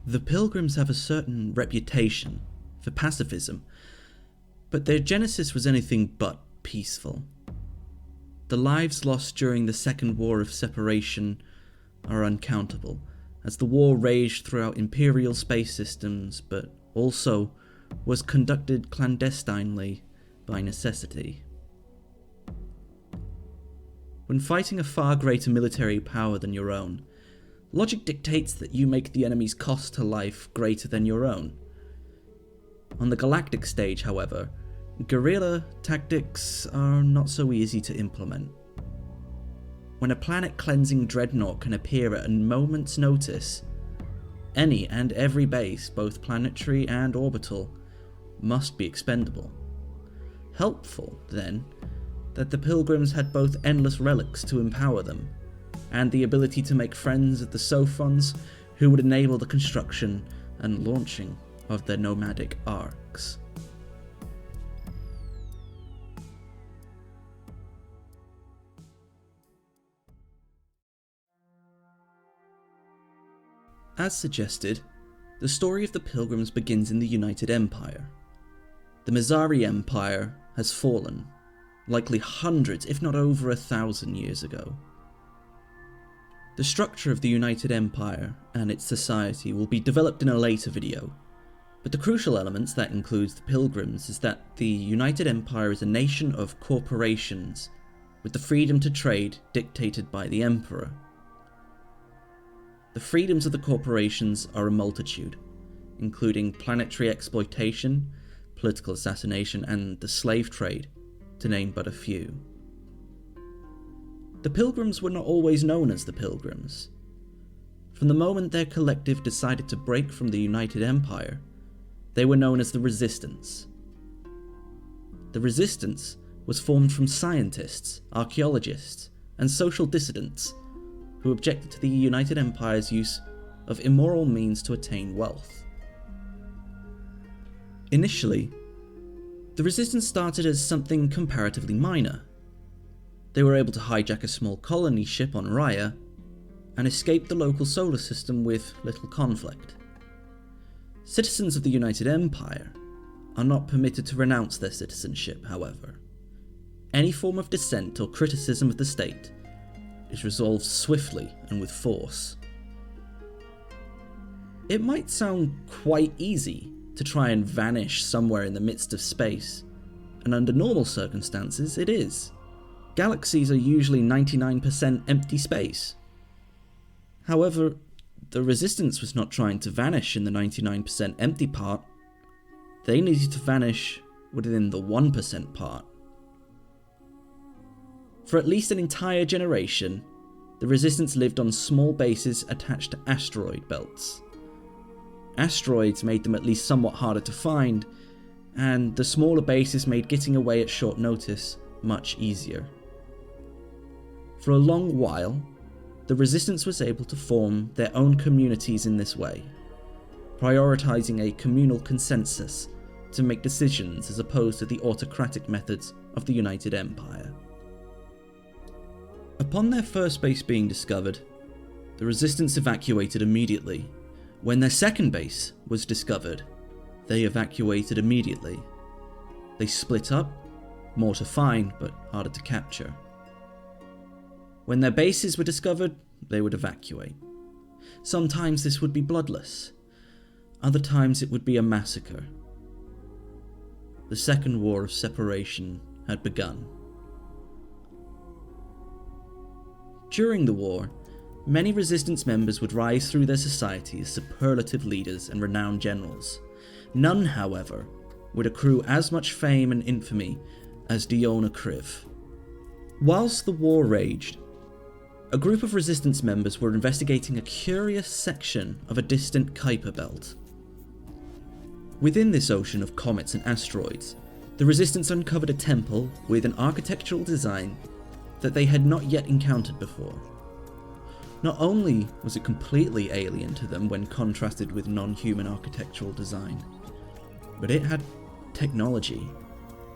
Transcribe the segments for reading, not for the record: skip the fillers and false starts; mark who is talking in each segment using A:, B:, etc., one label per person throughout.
A: The Pilgrims have a certain reputation for pacifism, but their genesis was anything but peaceful. The lives lost during the Second War of Separation are uncountable, as the war raged throughout Imperial space systems, but also was conducted clandestinely by necessity. When fighting a far greater military power than your own, logic dictates that you make the enemy's cost to life greater than your own. On the galactic stage, however, guerrilla tactics are not so easy to implement. When a planet-cleansing dreadnought can appear at a moment's notice, any and every base, both planetary and orbital, must be expendable. Helpful, then, that the Pilgrims had both endless relics to empower them, and the ability to make friends of the Sophons who would enable the construction and launching of their nomadic arcs. As suggested, the story of the Pilgrims begins in the United Empire. The Mizari Empire has fallen, likely hundreds, if not over 1,000 years ago. The structure of the United Empire and its society will be developed in a later video, but the crucial elements that includes the Pilgrims is that the United Empire is a nation of corporations with the freedom to trade dictated by the Emperor. The freedoms of the corporations are a multitude, including planetary exploitation, political assassination, and the slave trade, to name but a few. The Pilgrims were not always known as the Pilgrims. From the moment their collective decided to break from the United Empire, they were known as the Resistance. The Resistance was formed from scientists, archaeologists, and social dissidents who objected to the United Empire's use of immoral means to attain wealth. Initially, the Resistance started as something comparatively minor. They were able to hijack a small colony ship on Raya and escape the local solar system with little conflict. Citizens of the United Empire are not permitted to renounce their citizenship, however. Any form of dissent or criticism of the state is resolved swiftly and with force. It might sound quite easy to try and vanish somewhere in the midst of space, and under normal circumstances it is. Galaxies are usually 99% empty space. However, the Resistance was not trying to vanish in the 99% empty part. They needed to vanish within the 1% part. For at least an entire generation, the Resistance lived on small bases attached to asteroid belts. Asteroids made them at least somewhat harder to find, and the smaller bases made getting away at short notice much easier. For a long while, the Resistance was able to form their own communities in this way, prioritizing a communal consensus to make decisions as opposed to the autocratic methods of the United Empire. Upon their first base being discovered, the Resistance evacuated immediately. When their second base was discovered, they evacuated immediately. They split up, more to find but harder to capture. When their bases were discovered, they would evacuate. Sometimes this would be bloodless, other times it would be a massacre. The Second War of Separation had begun. During the war, many Resistance members would rise through their society as superlative leaders and renowned generals. None, however, would accrue as much fame and infamy as Diona Kriv. Whilst the war raged, a group of Resistance members were investigating a curious section of a distant Kuiper belt. Within this ocean of comets and asteroids, the Resistance uncovered a temple with an architectural design that they had not yet encountered before. Not only was it completely alien to them when contrasted with non-human architectural design, but it had technology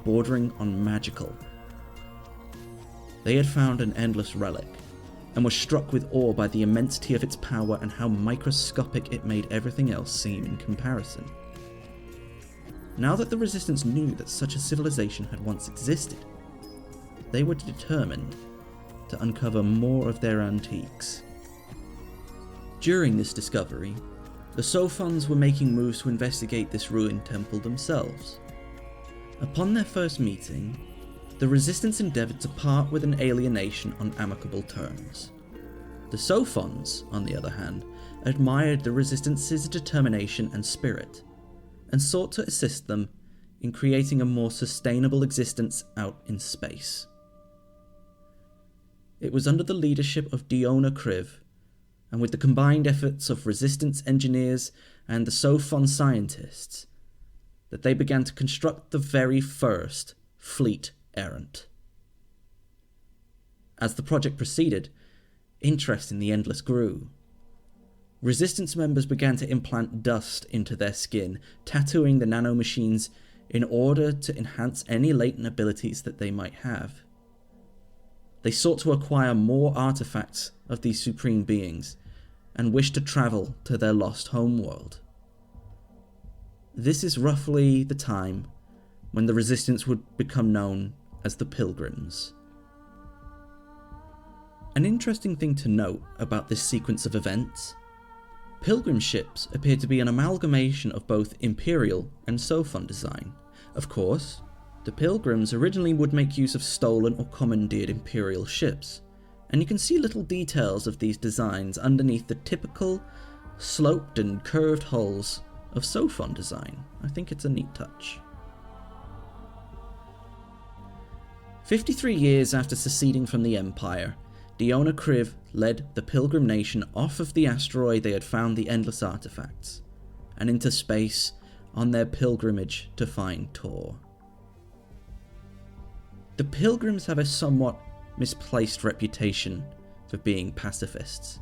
A: bordering on magical. They had found an endless relic, and was struck with awe by the immensity of its power and how microscopic it made everything else seem in comparison. Now that the Resistance knew that such a civilization had once existed, they were determined to uncover more of their antiques. During this discovery, the Sophons were making moves to investigate this ruined temple themselves. Upon their first meeting, the Resistance endeavoured to part with an alien nation on amicable terms. The Sophons, on the other hand, admired the Resistance's determination and spirit, and sought to assist them in creating a more sustainable existence out in space. It was under the leadership of Pt.3, and with the combined efforts of Resistance engineers and the Sophon scientists, that they began to construct the very first fleet errant. As the project proceeded, interest in the Endless grew. Resistance members began to implant dust into their skin, tattooing the nanomachines in order to enhance any latent abilities that they might have. They sought to acquire more artifacts of these supreme beings, and wished to travel to their lost homeworld. This is roughly the time when the Resistance would become known as the Pilgrims. An interesting thing to note about this sequence of events: Pilgrim ships appear to be an amalgamation of both Imperial and Sophon design. Of course, the Pilgrims originally would make use of stolen or commandeered Imperial ships, and you can see little details of these designs underneath the typical sloped and curved hulls of Sophon design. I think it's a neat touch. 53 years after seceding from the Empire, Pt.3 led the Pilgrim nation off of the asteroid they had found the Endless artifacts, and into space on their pilgrimage to find Tor. The Pilgrims have a somewhat misplaced reputation for being pacifists.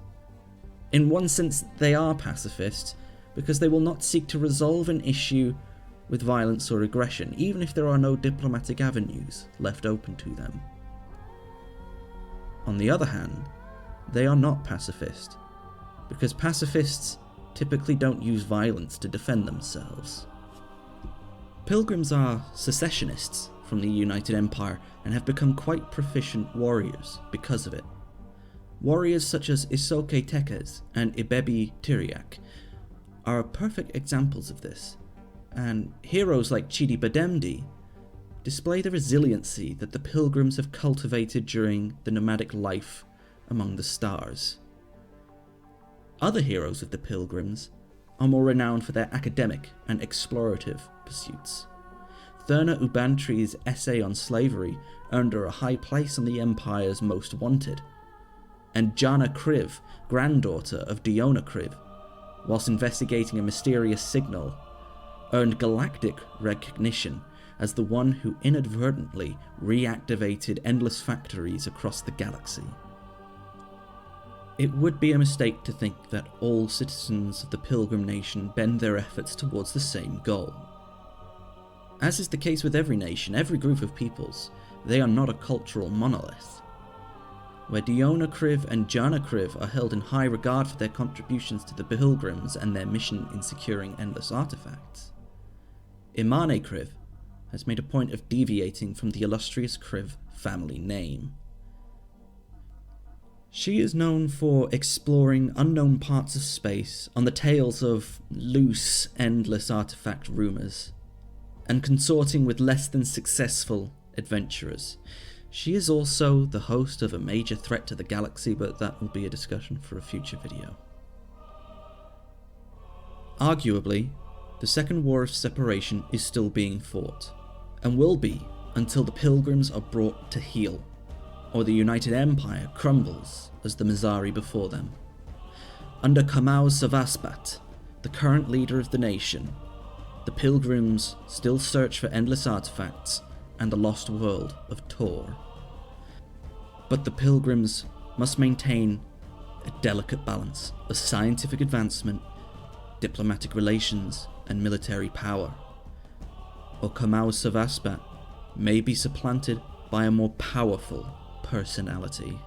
A: In one sense, they are pacifists because they will not seek to resolve an issue with violence or aggression, even if there are no diplomatic avenues left open to them. On the other hand, they are not pacifist, because pacifists typically don't use violence to defend themselves. Pilgrims are secessionists from the United Empire and have become quite proficient warriors because of it. Warriors such as Isoke Tekes and Ibebi Tiriak are perfect examples of this, and heroes like Chidi Bademdi display the resiliency that the Pilgrims have cultivated during the nomadic life among the stars. Other heroes of the Pilgrims are more renowned for their academic and explorative pursuits. Thurna Ubantri's essay on slavery earned her a high place on the Empire's Most Wanted, and Jana Kriv, granddaughter of Diona Kriv, whilst investigating a mysterious signal, earned galactic recognition as the one who inadvertently reactivated endless factories across the galaxy. It would be a mistake to think that all citizens of the Pilgrim nation bend their efforts towards the same goal. As is the case with every nation, every group of peoples, they are not a cultural monolith. Where Diona Kriv and Jana Kriv are held in high regard for their contributions to the Pilgrims and their mission in securing endless artifacts, Imane Kriv has made a point of deviating from the illustrious Kriv family name. She is known for exploring unknown parts of space on the tails of loose, endless artifact rumours, and consorting with less than successful adventurers. She is also the host of a major threat to the galaxy, but that will be a discussion for a future video. Arguably, the Second War of Separation is still being fought, and will be until the Pilgrims are brought to heel, or the United Empire crumbles as the Mizari before them. Under Kamau Savaspat, the current leader of the nation, the Pilgrims still search for endless artifacts and the lost world of Tor. But the Pilgrims must maintain a delicate balance of scientific advancement, diplomatic relations, and military power, or Kamau Savaspat may be supplanted by a more powerful personality.